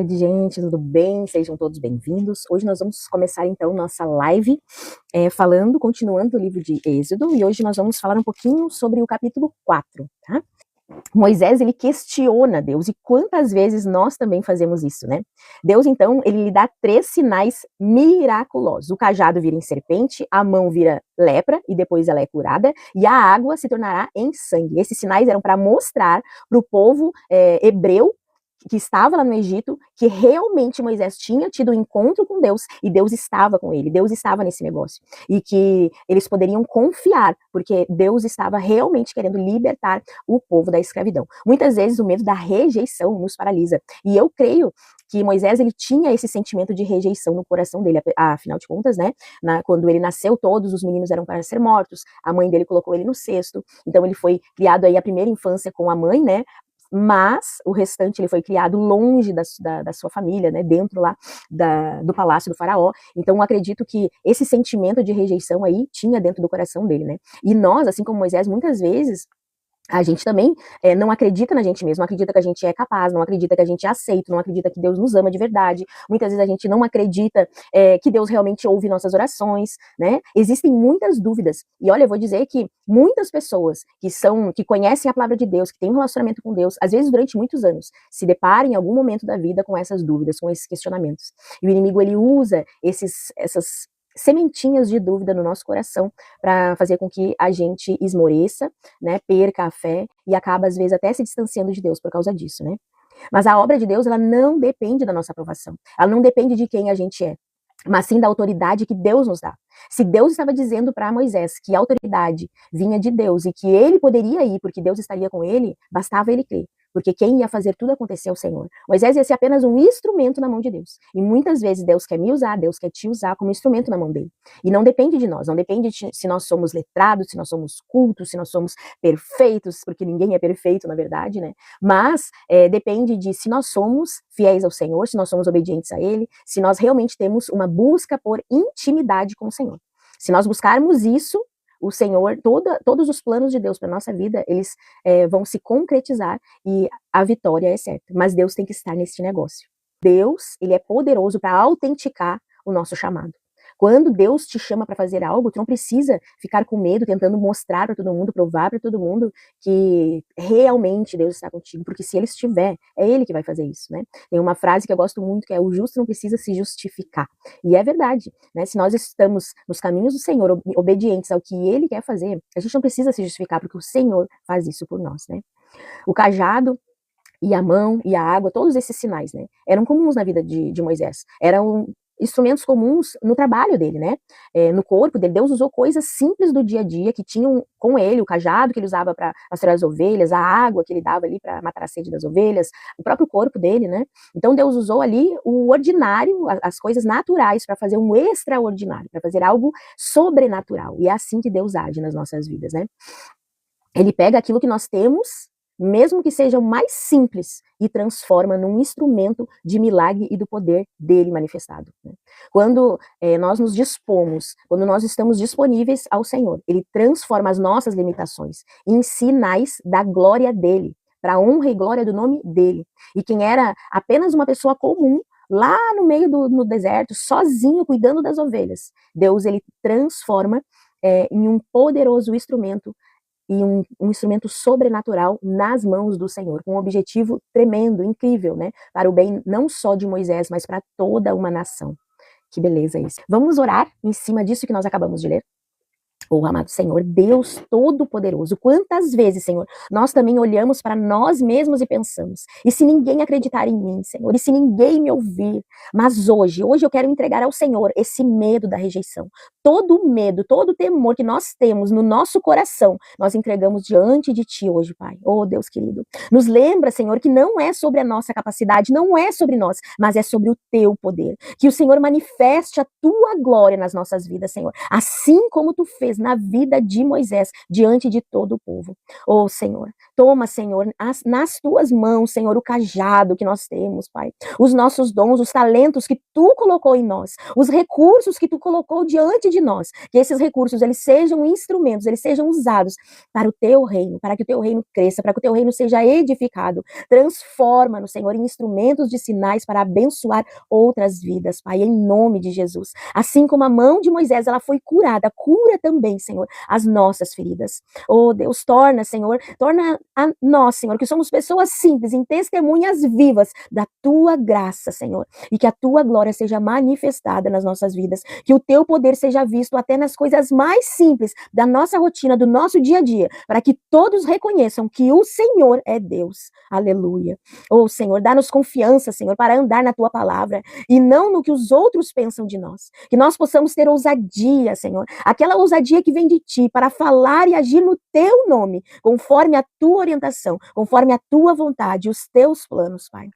tarde, gente, tudo bem? Sejam todos bem-vindos. Hoje nós vamos começar, então, nossa live continuando o livro de Êxodo, e hoje nós vamos falar um pouquinho sobre o capítulo 4, tá? Moisés, ele questiona Deus, e quantas vezes nós também fazemos isso, né? Deus, então, ele lhe dá 3 sinais miraculosos. O cajado vira em serpente, a mão vira lepra, e depois ela é curada, e a água se tornará em sangue. Esses sinais eram para mostrar para o povo hebreu, que estava lá no Egito, que realmente Moisés tinha tido um encontro com Deus, e Deus estava com ele, Deus estava nesse negócio, e que eles poderiam confiar, porque Deus estava realmente querendo libertar o povo da escravidão. Muitas vezes o medo da rejeição nos paralisa, e eu creio que Moisés, ele tinha esse sentimento de rejeição no coração dele, afinal de contas, né, quando ele nasceu, todos os meninos eram para ser mortos, a mãe dele colocou ele no cesto, então ele foi criado aí a primeira infância com a mãe, né, mas o restante ele foi criado longe da sua família, né, dentro lá do palácio do faraó. Então eu acredito que esse sentimento de rejeição aí tinha dentro do coração dele, né, e nós, assim como Moisés, muitas vezes a gente também não acredita na gente mesmo, não acredita que a gente é capaz, não acredita que a gente é aceito, não acredita que Deus nos ama de verdade. Muitas vezes a gente não acredita que Deus realmente ouve nossas orações, né? Existem muitas dúvidas. E olha, eu vou dizer que muitas pessoas que conhecem a palavra de Deus, que têm um relacionamento com Deus, às vezes durante muitos anos, se deparam em algum momento da vida com essas dúvidas, com esses questionamentos. E o inimigo, ele usa essas sementinhas de dúvida no nosso coração para fazer com que a gente esmoreça, né, perca a fé e acaba às vezes até se distanciando de Deus por causa disso, né? Mas a obra de Deus, ela não depende da nossa aprovação, ela não depende de quem a gente é, mas sim da autoridade que Deus nos dá. Se Deus estava dizendo para Moisés que a autoridade vinha de Deus e que ele poderia ir porque Deus estaria com ele, bastava ele crer, porque quem ia fazer tudo acontecer é o Senhor. Moisés ia ser apenas um instrumento na mão de Deus. E muitas vezes Deus quer me usar, Deus quer te usar como instrumento na mão dele. E não depende de nós, não depende se nós somos letrados, se nós somos cultos, se nós somos perfeitos, porque ninguém é perfeito, na verdade, né? Mas depende de se nós somos fiéis ao Senhor, se nós somos obedientes a Ele, se nós realmente temos uma busca por intimidade com o Senhor. Se nós buscarmos isso, o Senhor, todos os planos de Deus para nossa vida, eles vão se concretizar e a vitória é certa. Mas Deus tem que estar nesse negócio. Deus, ele é poderoso para autenticar o nosso chamado. Quando Deus te chama para fazer algo, tu não precisa ficar com medo, tentando mostrar para todo mundo, provar para todo mundo que realmente Deus está contigo, porque se Ele estiver, é Ele que vai fazer isso, né? Tem uma frase que eu gosto muito, que é: o justo não precisa se justificar. E é verdade, né? Se nós estamos nos caminhos do Senhor, obedientes ao que Ele quer fazer, a gente não precisa se justificar, porque o Senhor faz isso por nós, né? O cajado e a mão e a água, todos esses sinais, né, eram comuns na vida de Moisés, eram instrumentos comuns no trabalho dele, né, no corpo dele. Deus usou coisas simples do dia a dia que tinham com ele, o cajado que ele usava para pastorear as ovelhas, a água que ele dava ali para matar a sede das ovelhas, o próprio corpo dele, né. Então Deus usou ali o ordinário, as coisas naturais, para fazer um extraordinário, para fazer algo sobrenatural, e é assim que Deus age nas nossas vidas, né. Ele pega aquilo que nós temos, mesmo que seja o mais simples, e transforma num instrumento de milagre e do poder dele manifestado, né? Quando nós nos dispomos, quando nós estamos disponíveis ao Senhor, ele transforma as nossas limitações em sinais da glória dele, para a honra e glória do nome dele. E quem era apenas uma pessoa comum, lá no meio no deserto, sozinho, cuidando das ovelhas, Deus, ele transforma em um poderoso instrumento, e um instrumento sobrenatural nas mãos do Senhor, com um objetivo tremendo, incrível, né? Para o bem não só de Moisés, mas para toda uma nação. Que beleza isso. Vamos orar em cima disso que nós acabamos de ler? Oh, amado Senhor, Deus Todo-Poderoso, quantas vezes, Senhor, nós também olhamos para nós mesmos e pensamos: e se ninguém acreditar em mim, Senhor, e se ninguém me ouvir? Mas hoje eu quero entregar ao Senhor esse medo da rejeição, todo o medo, todo o temor que nós temos no nosso coração, nós entregamos diante de Ti hoje, Pai. Oh, Deus querido, nos lembra, Senhor, que não é sobre a nossa capacidade, não é sobre nós, mas é sobre o Teu poder, que o Senhor manifeste a Tua glória nas nossas vidas, Senhor, assim como Tu fez na vida de Moisés, diante de todo o povo. Oh, Senhor, Toma, Senhor, nas tuas mãos, Senhor, o cajado que nós temos, Pai. Os nossos dons, os talentos que tu colocou em nós, os recursos que tu colocou diante de nós. Que esses recursos, eles sejam instrumentos, eles sejam usados para o teu reino, para que o teu reino cresça, para que o teu reino seja edificado. Transforma-nos, Senhor, em instrumentos de sinais para abençoar outras vidas, Pai, em nome de Jesus. Assim como a mão de Moisés, ela foi curada, cura também, Senhor, as nossas feridas. Oh, Deus, torna, Senhor, torna a nós, Senhor, que somos pessoas simples, em testemunhas vivas da tua graça, Senhor, e que a tua glória seja manifestada nas nossas vidas, que o teu poder seja visto até nas coisas mais simples da nossa rotina, do nosso dia a dia, para que todos reconheçam que o Senhor é Deus. Aleluia. Oh, Senhor, dá-nos confiança, Senhor, para andar na tua palavra e não no que os outros pensam de nós. Que nós possamos ter ousadia, Senhor, aquela ousadia que vem de ti para falar e agir no teu nome, conforme a tua orientação, conforme a tua vontade, os teus planos, Pai.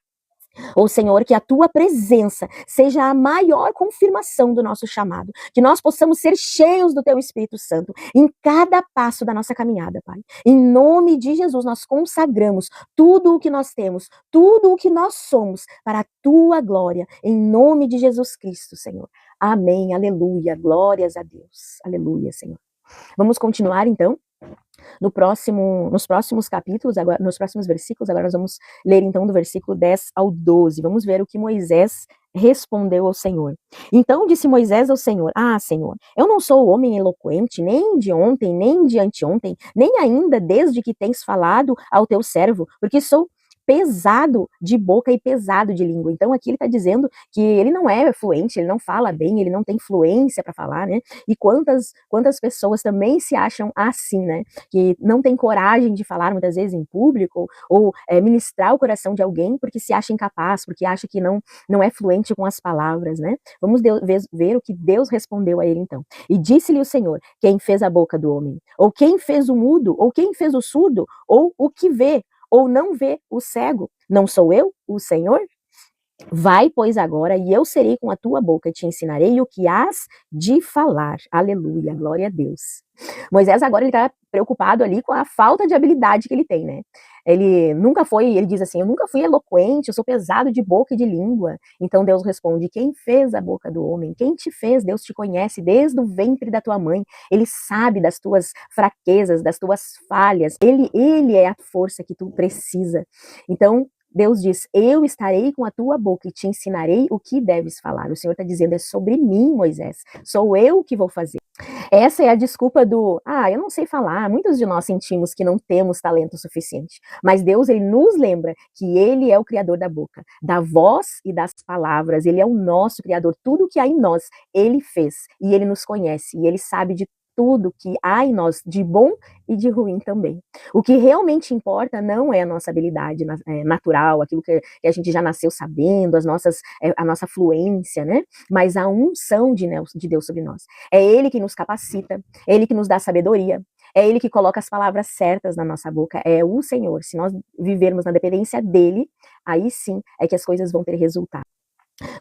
Ô Senhor, que a tua presença seja a maior confirmação do nosso chamado, que nós possamos ser cheios do teu Espírito Santo em cada passo da nossa caminhada, Pai. Em nome de Jesus, nós consagramos tudo o que nós temos, tudo o que nós somos para a tua glória, em nome de Jesus Cristo, Senhor. Amém, aleluia, glórias a Deus, aleluia, Senhor. Vamos continuar, então, nos próximos capítulos, agora, nos próximos versículos. Agora nós vamos ler, então, do versículo 10 ao 12. Vamos ver o que Moisés respondeu ao Senhor. Então disse Moisés ao Senhor: Ah, Senhor, eu não sou homem eloquente, nem de ontem, nem de anteontem, nem ainda desde que tens falado ao teu servo, porque sou pesado de boca e pesado de língua. Então aqui ele está dizendo que ele não é fluente, ele não fala bem, ele não tem fluência para falar, né? E quantas pessoas também se acham assim, né? Que não tem coragem de falar muitas vezes em público ou ministrar o coração de alguém porque se acha incapaz, porque acha que não é fluente com as palavras, né? Vamos ver o que Deus respondeu a ele então. E disse-lhe o Senhor: quem fez a boca do homem? Ou quem fez o mudo? Ou quem fez o surdo? Ou o que vê? Ou não vê o cego? Não sou eu, o Senhor? Vai, pois, agora, e eu serei com a tua boca e te ensinarei o que has de falar. Aleluia, glória a Deus. Moisés agora ele está preocupado ali com a falta de habilidade que ele tem, né? Ele diz assim: eu nunca fui eloquente, eu sou pesado de boca e de língua. Então Deus responde: quem fez a boca do homem? Quem te fez? Deus te conhece desde o ventre da tua mãe. Ele sabe das tuas fraquezas, das tuas falhas. Ele é a força que tu precisa. Então Deus diz: eu estarei com a tua boca e te ensinarei o que deves falar. O Senhor está dizendo: é sobre mim, Moisés. Sou eu que vou fazer. Essa é a desculpa do: eu não sei falar. Muitos de nós sentimos que não temos talento suficiente. Mas Deus, ele nos lembra que ele é o criador da boca, da voz e das palavras. Ele é o nosso criador. Tudo que há em nós, ele fez. E ele nos conhece. E ele sabe de tudo que há em nós, de bom e de ruim também. O que realmente importa não é a nossa habilidade natural, aquilo que a gente já nasceu sabendo, a nossa fluência, né? Mas a unção de Deus sobre nós. É ele que nos capacita, é ele que nos dá sabedoria, é ele que coloca as palavras certas na nossa boca, é o Senhor. Se nós vivermos na dependência dele, aí sim é que as coisas vão ter resultado.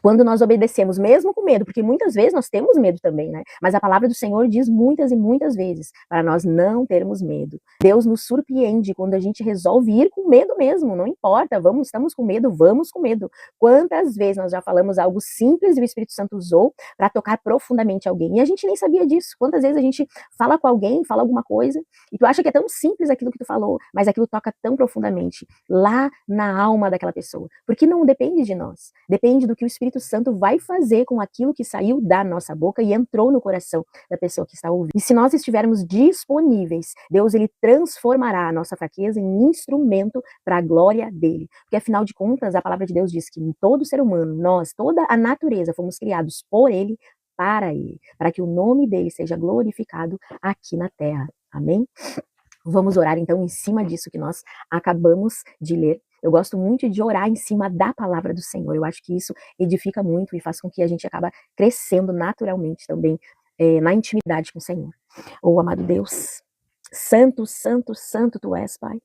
Quando nós obedecemos, mesmo com medo, porque muitas vezes nós temos medo também, né? Mas a palavra do Senhor diz muitas e muitas vezes para nós não termos medo. Deus nos surpreende quando a gente resolve ir com medo mesmo, não importa, estamos com medo, vamos com medo. Quantas vezes nós já falamos algo simples e o Espírito Santo usou para tocar profundamente alguém e a gente nem sabia disso. Quantas vezes a gente fala com alguém, fala alguma coisa e tu acha que é tão simples aquilo que tu falou, mas aquilo toca tão profundamente lá na alma daquela pessoa, porque não depende de nós, depende do que o Espírito Santo vai fazer com aquilo que saiu da nossa boca e entrou no coração da pessoa que está ouvindo. E se nós estivermos disponíveis, Deus, ele transformará a nossa fraqueza em instrumento para a glória dele. Porque afinal de contas, a palavra de Deus diz que em todo ser humano, nós, toda a natureza, fomos criados por ele, para que o nome dele seja glorificado aqui na terra. Amém? Vamos orar então em cima disso que nós acabamos de ler. Eu gosto muito de orar em cima da palavra do Senhor. Eu acho que isso edifica muito e faz com que a gente acaba crescendo naturalmente também na intimidade com o Senhor. Amado Deus, santo, santo, santo tu és, Pai.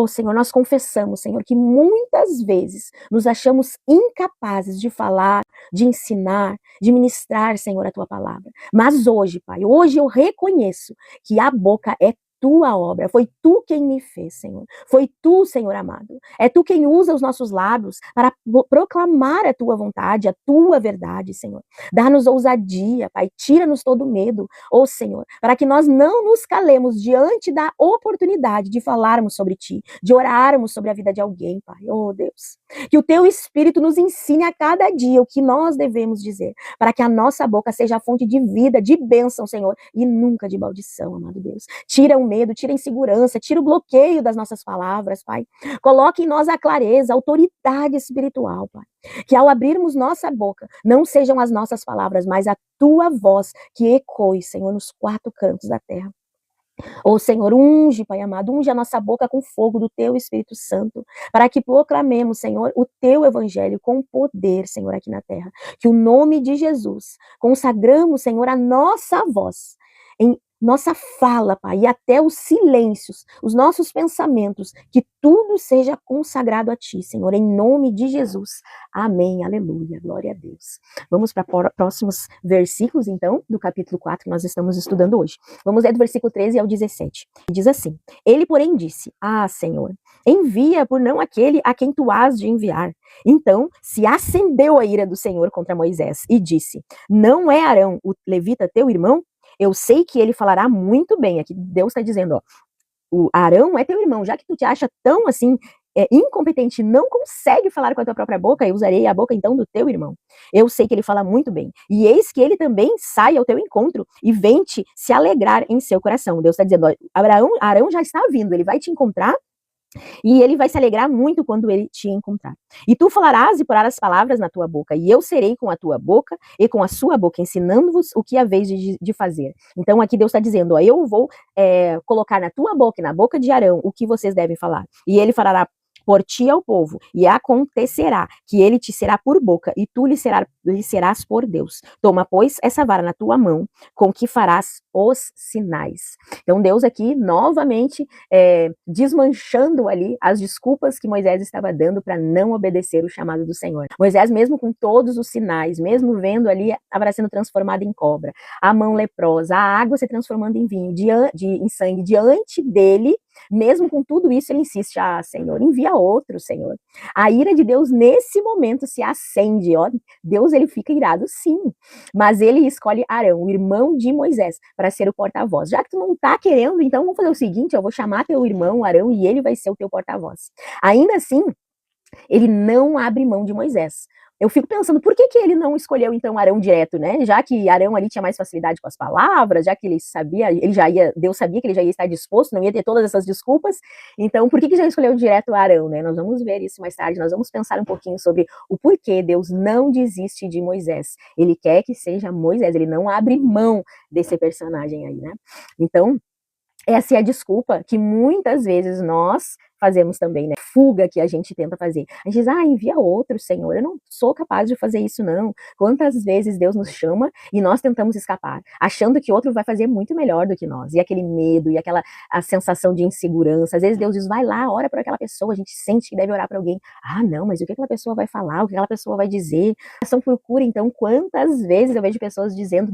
Senhor, nós confessamos, Senhor, que muitas vezes nos achamos incapazes de falar, de ensinar, de ministrar, Senhor, a tua palavra. Mas hoje, Pai, hoje eu reconheço que a boca é tua obra, foi tu quem me fez, Senhor. Foi tu, Senhor amado. É tu quem usa os nossos lábios para proclamar a tua vontade, a tua verdade, Senhor. Dá-nos ousadia, Pai, tira-nos todo medo, ó Senhor, para que nós não nos calemos diante da oportunidade de falarmos sobre ti, de orarmos sobre a vida de alguém, Pai. Oh, Deus. Que o teu Espírito nos ensine a cada dia o que nós devemos dizer, para que a nossa boca seja a fonte de vida, de bênção, Senhor, e nunca de maldição, amado Deus. Tira o medo, tira a insegurança, tira o bloqueio das nossas palavras, Pai. Coloque em nós a clareza, a autoridade espiritual, Pai. Que ao abrirmos nossa boca, não sejam as nossas palavras, mas a tua voz que ecoe, Senhor, nos quatro cantos da terra. Ô Senhor, unge, Pai amado, unge a nossa boca com fogo do teu Espírito Santo, para que proclamemos, Senhor, o teu evangelho com poder, Senhor, aqui na terra. Que o nome de Jesus, consagramos, Senhor, a nossa voz, em nossa fala, Pai, e até os silêncios, os nossos pensamentos, que tudo seja consagrado a Ti, Senhor, em nome de Jesus. Amém, aleluia, glória a Deus. Vamos para próximos versículos, então, do capítulo 4 que nós estamos estudando hoje. Vamos ler do versículo 13 ao 17. Diz assim: Ele, porém, disse: Ah, Senhor, envia por não aquele a quem tu has de enviar. Então se acendeu a ira do Senhor contra Moisés e disse: Não é Arão, o levita, teu irmão? Eu sei que ele falará muito bem. Aqui Deus está dizendo, ó, o Arão é teu irmão, já que tu te acha tão assim, incompetente, não consegue falar com a tua própria boca, eu usarei a boca então do teu irmão. Eu sei que ele fala muito bem. E eis que ele também sai ao teu encontro e vem-te se alegrar em seu coração. Deus está dizendo, ó, Arão já está vindo, ele vai te encontrar, e ele vai se alegrar muito quando ele te encontrar. E tu falarás e porás palavras na tua boca, e eu serei com a tua boca e com a sua boca, ensinando-vos o que haveis de fazer. Então aqui Deus está dizendo, ó, eu vou colocar na tua boca e na boca de Arão o que vocês devem falar. E ele falará por ti ao povo, e acontecerá que ele te será por boca, e tu lhe serás por Deus. Toma, pois, essa vara na tua mão, com que farás os sinais. Então Deus aqui, novamente, desmanchando ali as desculpas que Moisés estava dando para não obedecer o chamado do Senhor. Moisés, mesmo com todos os sinais, mesmo vendo ali a vara sendo transformada em cobra, a mão leprosa, a água se transformando em vinho, em sangue, diante dele, mesmo com tudo isso, ele insiste, ah, Senhor, envia outro, Senhor. A ira de Deus, nesse momento, se acende, ó, Deus, ele fica irado, sim, mas ele escolhe Arão, o irmão de Moisés, para ser o porta-voz. Já que tu não tá querendo, então vamos fazer o seguinte, eu vou chamar teu irmão, Arão, e ele vai ser o teu porta-voz. Ainda assim, ele não abre mão de Moisés. Eu fico pensando, por que ele não escolheu, então, Arão direto, né? Já que Arão ali tinha mais facilidade com as palavras, já que ele sabia, Deus sabia que ele já ia estar disposto, não ia ter todas essas desculpas, então por que já escolheu direto Arão, né? Nós vamos ver isso mais tarde, nós vamos pensar um pouquinho sobre o porquê Deus não desiste de Moisés. Ele quer que seja Moisés, ele não abre mão desse personagem aí, né? Então, essa é a desculpa que muitas vezes nós fazemos também, né? Fuga que a gente tenta fazer. A gente diz, envia outro, Senhor. Eu não sou capaz de fazer isso, não. Quantas vezes Deus nos chama e nós tentamos escapar, achando que outro vai fazer muito melhor do que nós. E aquele medo, e a sensação de insegurança. Às vezes Deus diz, vai lá, ora por aquela pessoa. A gente sente que deve orar para alguém. Não, mas o que aquela pessoa vai falar? O que aquela pessoa vai dizer? Oração por cura, então, quantas vezes eu vejo pessoas dizendo,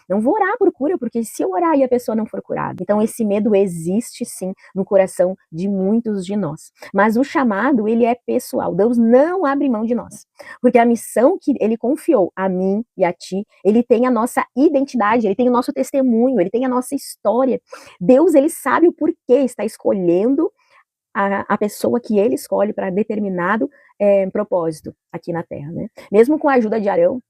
não vou orar por cura, porque se eu orar e a pessoa não for curada. Então, esse medo existe, sim, no coração de muitos de nós. Mas o chamado, ele é pessoal. Deus não abre mão de nós. Porque a missão que ele confiou a mim e a ti, ele tem a nossa identidade, ele tem o nosso testemunho, ele tem a nossa história. Deus, ele sabe o porquê está escolhendo a pessoa que ele escolhe para determinado propósito aqui na terra, né? Mesmo com a ajuda de Arão,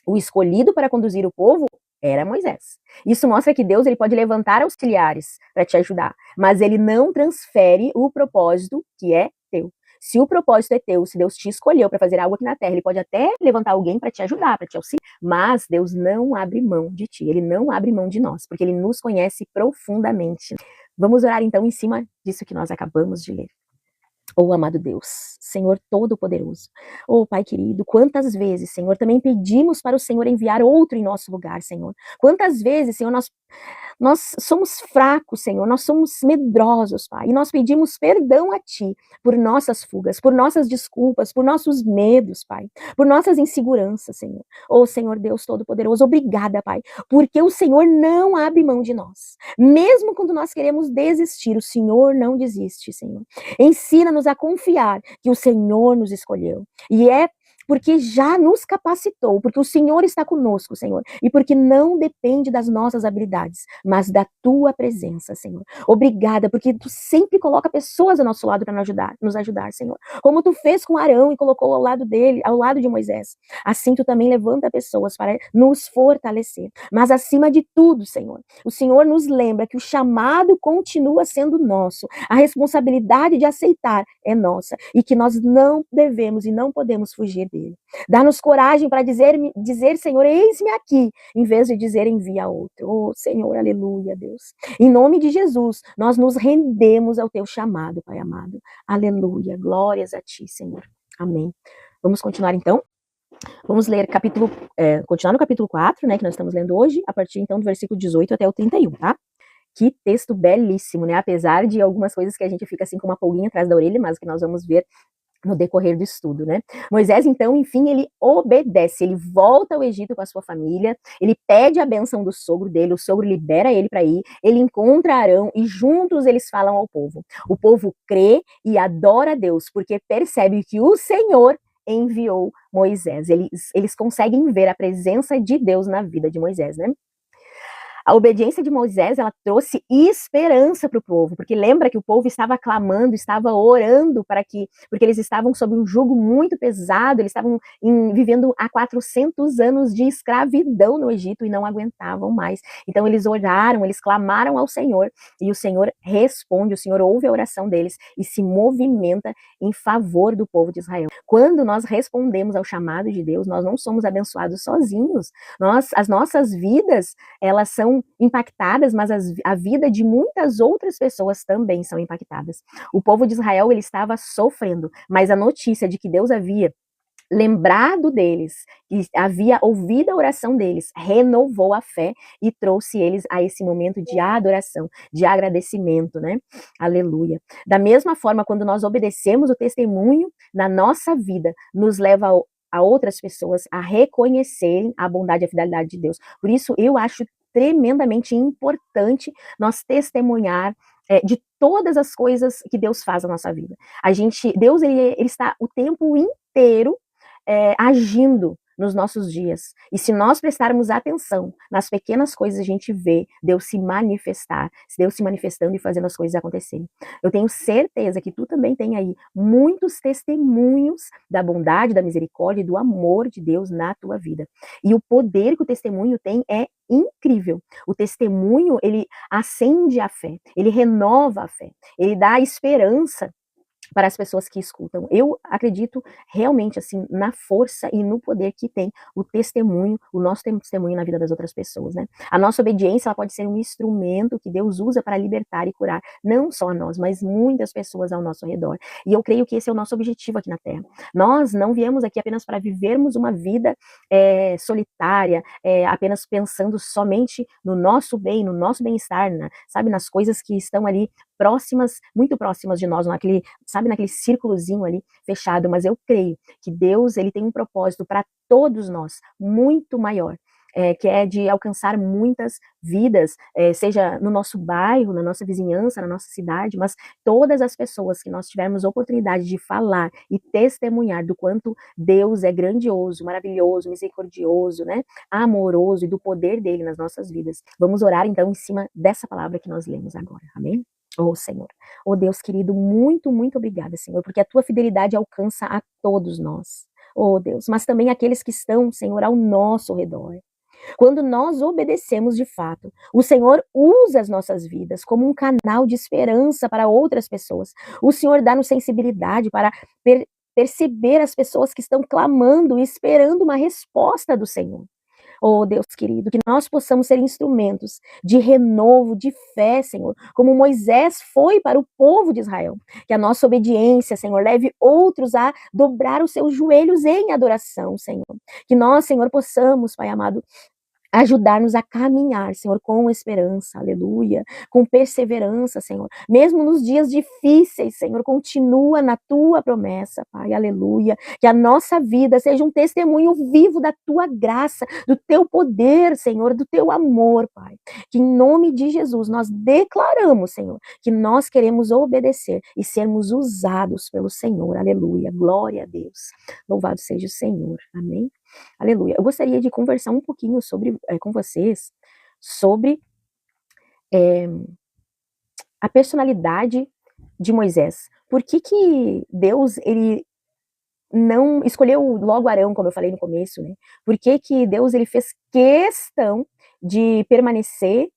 o escolhido para conduzir o povo era Moisés. Isso mostra que Deus, ele pode levantar auxiliares para te ajudar, mas ele não transfere o propósito que é teu. Se o propósito é teu, se Deus te escolheu para fazer algo aqui na terra, ele pode até levantar alguém para te ajudar, para te auxiliar, mas Deus não abre mão de ti, ele não abre mão de nós, porque ele nos conhece profundamente. Vamos orar então em cima disso que nós acabamos de ler. Amado Deus, Senhor Todo-Poderoso, Pai querido, quantas vezes, Senhor, também pedimos para o Senhor enviar outro em nosso lugar, Senhor. Quantas vezes, Senhor, nós Nós somos fracos, Senhor, nós somos medrosos, Pai, e nós pedimos perdão a Ti por nossas fugas, por nossas desculpas, por nossos medos, Pai, por nossas inseguranças, Senhor. Oh, Senhor Deus Todo-Poderoso, obrigada, Pai, porque o Senhor não abre mão de nós. Mesmo quando nós queremos desistir, o Senhor não desiste, Senhor. Ensina-nos a confiar que o Senhor nos escolheu. E é porque já nos capacitou, porque o Senhor está conosco, Senhor, e porque não depende das nossas habilidades, mas da Tua presença, Senhor. Obrigada, porque Tu sempre coloca pessoas ao nosso lado para nos ajudar, Senhor. Como Tu fez com Arão e colocou ao lado dele, ao lado de Moisés. Assim Tu também levanta pessoas para nos fortalecer. Mas acima de tudo, Senhor, o Senhor nos lembra que o chamado continua sendo nosso. A responsabilidade de aceitar é nossa e que nós não devemos e não podemos fugir dele. Dá-nos coragem para dizer, Senhor, eis-me aqui, em vez de dizer, envia outro. Oh, Senhor, aleluia, Deus. Em nome de Jesus, nós nos rendemos ao Teu chamado, Pai amado. Aleluia, glórias a Ti, Senhor. Amém. Vamos continuar então? Vamos ler continuar no capítulo 4, né, que nós estamos lendo hoje, a partir então do versículo 18 até o 31, tá? Que texto belíssimo, né? Apesar de algumas coisas que a gente fica assim com uma pulguinha atrás da orelha, mas que nós vamos ver no decorrer do estudo, né? Moisés, então, enfim, ele obedece, ele volta ao Egito com a sua família, ele pede a benção do sogro dele, o sogro libera ele para ir, ele encontra Arão e juntos eles falam ao povo. O povo crê e adora a Deus, porque percebe que o Senhor enviou Moisés. Eles conseguem ver a presença de Deus na vida de Moisés, né? A obediência de Moisés, ela trouxe esperança para o povo, porque lembra que o povo estava clamando, estava orando porque eles estavam sob um jugo muito pesado, eles estavam vivendo há 400 anos de escravidão no Egito e não aguentavam mais. Então eles oraram, eles clamaram ao Senhor e o Senhor responde, o Senhor ouve a oração deles e se movimenta em favor do povo de Israel. Quando nós respondemos ao chamado de Deus, nós não somos abençoados sozinhos. As nossas vidas, elas são impactadas, mas a vida de muitas outras pessoas também são impactadas. O povo de Israel, ele estava sofrendo, mas a notícia de que Deus havia lembrado deles, e havia ouvido a oração deles, renovou a fé e trouxe eles a esse momento de adoração, de agradecimento, né? Aleluia. Da mesma forma, quando nós obedecemos, o testemunho na nossa vida nos leva a outras pessoas a reconhecerem a bondade e a fidelidade de Deus. Por isso, eu acho tremendamente importante nós testemunhar de todas as coisas que Deus faz na nossa vida. Deus ele está o tempo inteiro agindo nos nossos dias. E se nós prestarmos atenção nas pequenas coisas, a gente vê Deus se manifestar, Deus se manifestando e fazendo as coisas acontecerem. Eu tenho certeza que tu também tem aí muitos testemunhos da bondade, da misericórdia e do amor de Deus na tua vida. E o poder que o testemunho tem é incrível. O testemunho, ele acende a fé, ele renova a fé, ele dá esperança para as pessoas que escutam. Eu acredito realmente assim na força e no poder que tem o testemunho, o nosso testemunho na vida das outras pessoas, né? A nossa obediência, ela pode ser um instrumento que Deus usa para libertar e curar não só a nós, mas muitas pessoas ao nosso redor. E eu creio que esse é o nosso objetivo aqui na Terra. Nós não viemos aqui apenas para vivermos uma vida solitária, apenas pensando somente no nosso bem, no nosso bem-estar, sabe, nas coisas que estão ali próximas, muito próximas de nós, naquele círculozinho ali fechado, mas eu creio que Deus, ele tem um propósito para todos nós, muito maior, que é de alcançar muitas vidas, seja no nosso bairro, na nossa vizinhança, na nossa cidade, mas todas as pessoas que nós tivermos oportunidade de falar e testemunhar do quanto Deus é grandioso, maravilhoso, misericordioso, né, amoroso e do poder dele nas nossas vidas. Vamos orar então em cima dessa palavra que nós lemos agora, amém? Oh, Senhor, oh Deus querido, muito, muito obrigada, Senhor, porque a tua fidelidade alcança a todos nós, oh Deus, mas também aqueles que estão, Senhor, ao nosso redor. Quando nós obedecemos de fato, o Senhor usa as nossas vidas como um canal de esperança para outras pessoas. O Senhor dá-nos sensibilidade para perceber as pessoas que estão clamando e esperando uma resposta do Senhor. Oh, Deus querido, que nós possamos ser instrumentos de renovo, de fé, Senhor, como Moisés foi para o povo de Israel. Que a nossa obediência, Senhor, leve outros a dobrar os seus joelhos em adoração, Senhor. Que nós, Senhor, possamos, Pai amado, ajudar-nos a caminhar, Senhor, com esperança, aleluia, com perseverança, Senhor. Mesmo nos dias difíceis, Senhor, continua na tua promessa, Pai, aleluia. Que a nossa vida seja um testemunho vivo da tua graça, do teu poder, Senhor, do teu amor, Pai. Que em nome de Jesus nós declaramos, Senhor, que nós queremos obedecer e sermos usados pelo Senhor, aleluia. Glória a Deus. Louvado seja o Senhor, amém. Aleluia. Eu gostaria de conversar um pouquinho com vocês sobre a personalidade de Moisés. Por que Deus, ele não escolheu logo Arão, como eu falei no começo, né? Por que Deus, ele fez questão de permanecer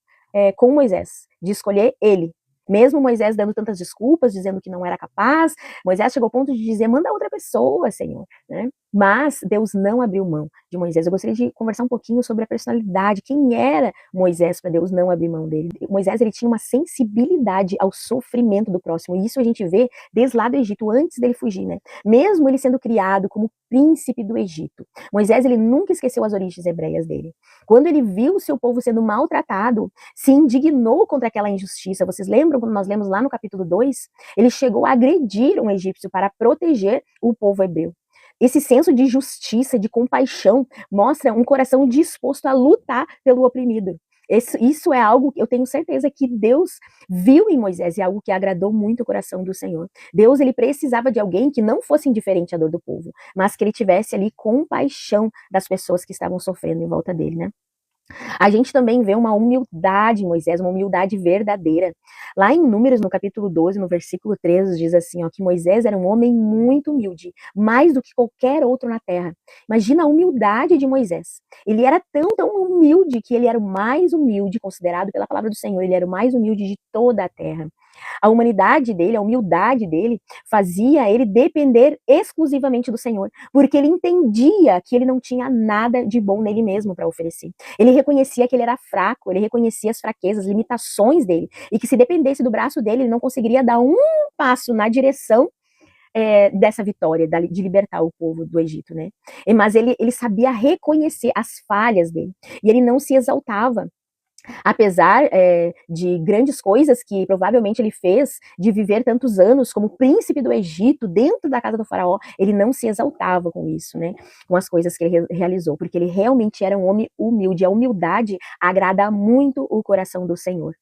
com Moisés, de escolher ele? Mesmo Moisés dando tantas desculpas, dizendo que não era capaz, Moisés chegou ao ponto de dizer, manda outra pessoa, Senhor, né? Mas Deus não abriu mão de Moisés. Eu gostaria de conversar um pouquinho sobre a personalidade, quem era Moisés para Deus não abrir mão dele. Moisés, ele tinha uma sensibilidade ao sofrimento do próximo, e isso a gente vê desde lá do Egito, antes dele fugir, né? Mesmo ele sendo criado como príncipe do Egito, Moisés, ele nunca esqueceu as origens hebreias dele. Quando ele viu o seu povo sendo maltratado, se indignou contra aquela injustiça. Vocês lembram quando nós lemos lá no capítulo 2? Ele chegou a agredir um egípcio para proteger o povo hebreu. Esse senso de justiça, de compaixão, mostra um coração disposto a lutar pelo oprimido. Isso é algo que eu tenho certeza que Deus viu em Moisés, e é algo que agradou muito o coração do Senhor. Deus, ele precisava de alguém que não fosse indiferente à dor do povo, mas que ele tivesse ali compaixão das pessoas que estavam sofrendo em volta dele, né? A gente também vê uma humildade em Moisés, uma humildade verdadeira. Lá em Números, no capítulo 12, no versículo 13, diz assim, ó, que Moisés era um homem muito humilde, mais do que qualquer outro na terra. Imagina a humildade de Moisés. Ele era tão humilde que ele era o mais humilde, considerado pela palavra do Senhor, ele era o mais humilde de toda a terra. A humanidade dele, a humildade dele, fazia ele depender exclusivamente do Senhor, porque ele entendia que ele não tinha nada de bom nele mesmo para oferecer. Ele reconhecia que ele era fraco, ele reconhecia as fraquezas, as limitações dele, e que se dependesse do braço dele, ele não conseguiria dar um passo na direção dessa vitória, de libertar o povo do Egito, né? Mas ele sabia reconhecer as falhas dele, e ele não se exaltava. Apesar de grandes coisas que provavelmente ele fez, de viver tantos anos como príncipe do Egito, dentro da casa do faraó, ele não se exaltava com isso, né? Com as coisas que ele realizou, porque ele realmente era um homem humilde. A humildade agrada muito o coração do Senhor.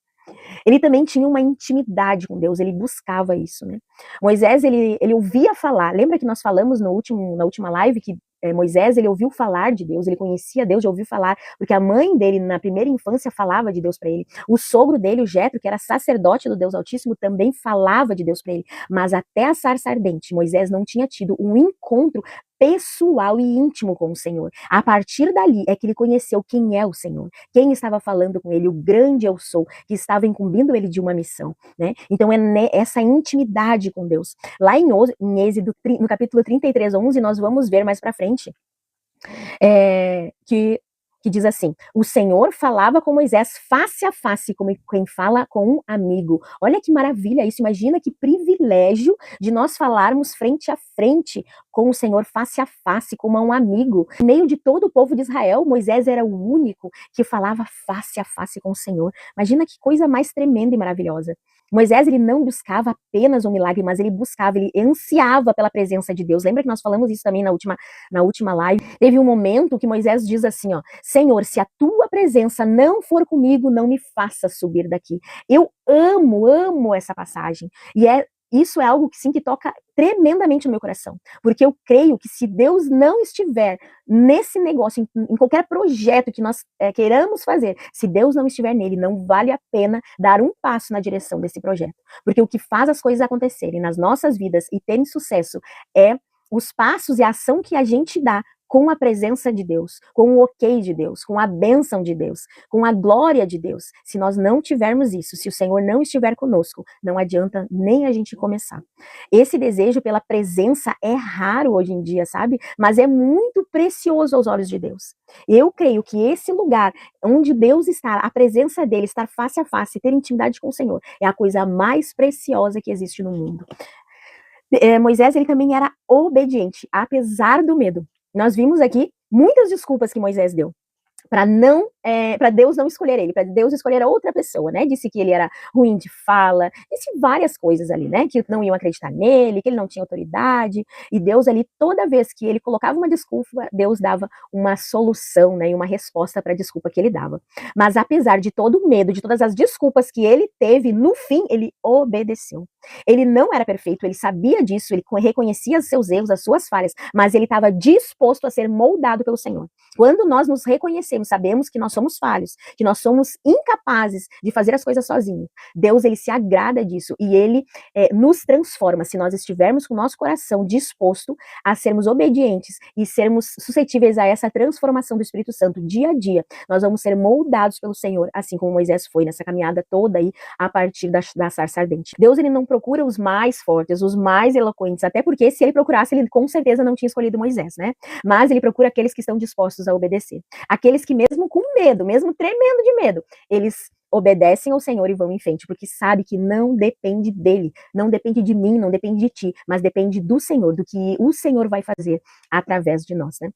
Ele também tinha uma intimidade com Deus, ele buscava isso, né? Moisés, ele ouvia falar, lembra que nós falamos na última live que Moisés, ele ouviu falar de Deus, ele conhecia Deus, já ouviu falar, porque a mãe dele, na primeira infância, falava de Deus para ele. O sogro dele, o Jetro, que era sacerdote do Deus Altíssimo, também falava de Deus para ele. Mas até a sarça ardente, Moisés não tinha tido um encontro pessoal e íntimo com o Senhor. A partir dali é que ele conheceu quem é o Senhor, quem estava falando com ele, o grande eu sou, que estava incumbindo ele de uma missão, né? Então é essa intimidade com Deus. Lá em Êxodo, no capítulo 33, 11, nós vamos ver mais para frente, que diz assim, o Senhor falava com Moisés face a face, como quem fala com um amigo. Olha que maravilha isso, imagina que privilégio de nós falarmos frente a frente com o Senhor face a face, como a um amigo. No meio de todo o povo de Israel, Moisés era o único que falava face a face com o Senhor. Imagina que coisa mais tremenda e maravilhosa. Moisés, ele não buscava apenas um milagre, mas ele buscava, ele ansiava pela presença de Deus. Lembra que nós falamos isso também na última live? Teve um momento que Moisés diz assim, ó, Senhor, se a tua presença não for comigo, não me faça subir daqui. Eu amo essa passagem. E isso é algo que sim, que toca tremendamente no meu coração, porque eu creio que se Deus não estiver nesse negócio, em qualquer projeto que nós queiramos fazer, se Deus não estiver nele, não vale a pena dar um passo na direção desse projeto, porque o que faz as coisas acontecerem nas nossas vidas e terem sucesso é os passos e a ação que a gente dá com a presença de Deus, com o ok de Deus, com a bênção de Deus, com a glória de Deus. Se nós não tivermos isso, se o Senhor não estiver conosco, não adianta nem a gente começar. Esse desejo pela presença é raro hoje em dia, sabe? Mas é muito precioso aos olhos de Deus. Eu creio que esse lugar onde Deus está, a presença dele, estar face a face, ter intimidade com o Senhor, é a coisa mais preciosa que existe no mundo. Moisés, ele também era obediente, apesar do medo. Nós vimos aqui muitas desculpas que Moisés deu para não para Deus não escolher ele, para Deus escolher outra pessoa, né? Disse que ele era ruim de fala, disse várias coisas ali, né? Que não iam acreditar nele, que ele não tinha autoridade, e Deus ali, toda vez que ele colocava uma desculpa, Deus dava uma solução, né? E uma resposta para a desculpa que ele dava. Mas apesar de todo o medo, de todas as desculpas que ele teve, no fim, ele obedeceu. Ele não era perfeito, ele sabia disso, ele reconhecia os seus erros, as suas falhas, mas ele estava disposto a ser moldado pelo Senhor. Quando nós nos reconhecemos, sabemos que nós somos falhos, que nós somos incapazes de fazer as coisas sozinhos. Deus, ele se agrada disso e ele nos transforma. Se nós estivermos com o nosso coração disposto a sermos obedientes e sermos suscetíveis a essa transformação do Espírito Santo dia a dia, nós vamos ser moldados pelo Senhor, assim como Moisés foi nessa caminhada toda aí a partir da sarça ardente. Deus, ele não procura os mais fortes, os mais eloquentes, até porque se ele procurasse, ele com certeza não tinha escolhido Moisés, né? Mas ele procura aqueles que estão dispostos a obedecer. Aqueles que mesmo com medo, mesmo tremendo de medo, eles obedecem ao Senhor e vão em frente, porque sabe que não depende dele, não depende de mim, não depende de ti, mas depende do Senhor, do que o Senhor vai fazer através de nós, né?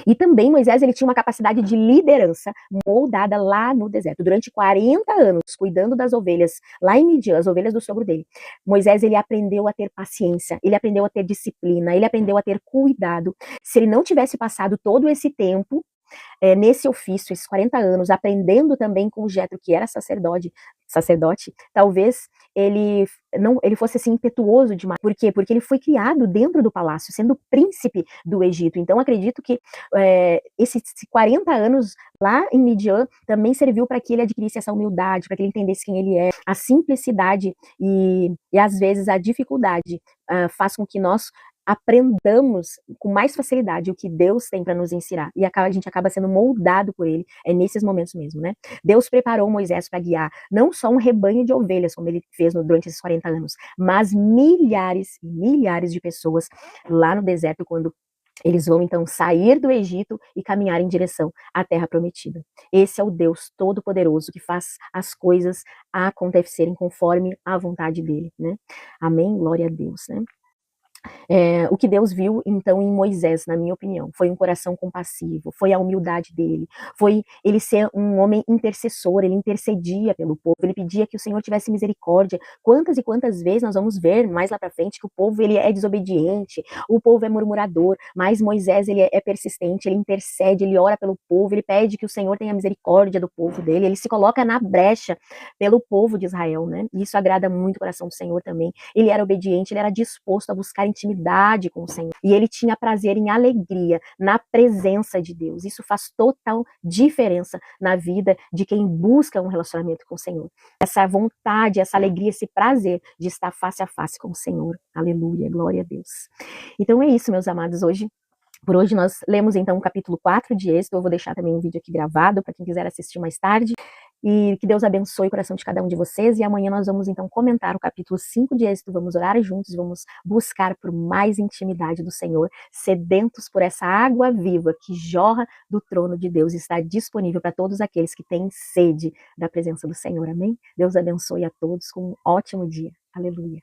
E também Moisés, ele tinha uma capacidade de liderança moldada lá no deserto. Durante 40 anos, cuidando das ovelhas, lá em Midian, as ovelhas do sogro dele, Moisés, ele aprendeu a ter paciência, ele aprendeu a ter disciplina, ele aprendeu a ter cuidado. Se ele não tivesse passado todo esse tempo nesse ofício, esses 40 anos, aprendendo também com o Jetro, que era sacerdote, talvez ele fosse assim impetuoso demais. Por quê? Porque ele foi criado dentro do palácio, sendo príncipe do Egito. Então acredito que esses 40 anos lá em Midian também serviu para que ele adquirisse essa humildade, para que ele entendesse quem ele é. A simplicidade e às vezes a dificuldade faz com que nós aprendamos com mais facilidade o que Deus tem para nos ensinar, e a gente acaba sendo moldado por ele, nesses momentos mesmo, né? Deus preparou Moisés para guiar não só um rebanho de ovelhas, como ele fez durante esses 40 anos, mas milhares e milhares de pessoas lá no deserto, quando eles vão então sair do Egito e caminhar em direção à terra prometida. Esse é o Deus Todo-Poderoso que faz as coisas acontecerem conforme a vontade dele, né? Amém? Glória a Deus, né? O que Deus viu, então, em Moisés, na minha opinião, foi um coração compassivo, foi a humildade dele, foi ele ser um homem intercessor, ele intercedia pelo povo, ele pedia que o Senhor tivesse misericórdia. Quantas e quantas vezes nós vamos ver mais lá para frente que o povo, ele é desobediente, o povo é murmurador, mas Moisés, ele é persistente, ele intercede, ele ora pelo povo, ele pede que o Senhor tenha misericórdia do povo dele, ele se coloca na brecha pelo povo de Israel, né? E isso agrada muito o coração do Senhor também. Ele era obediente, ele era disposto a buscar intimidade com o Senhor. E ele tinha prazer em alegria, na presença de Deus. Isso faz total diferença na vida de quem busca um relacionamento com o Senhor. Essa vontade, essa alegria, esse prazer de estar face a face com o Senhor. Aleluia, glória a Deus. Então é isso, meus amados, por hoje nós lemos então o capítulo 4 de Êxodo. Eu vou deixar também um vídeo aqui gravado para quem quiser assistir mais tarde. E que Deus abençoe o coração de cada um de vocês. E amanhã nós vamos então comentar o capítulo 5 de Êxodo. Vamos orar juntos, vamos buscar por mais intimidade do Senhor, sedentos por essa água viva que jorra do trono de Deus e está disponível para todos aqueles que têm sede da presença do Senhor. Amém? Deus abençoe a todos com um ótimo dia. Aleluia.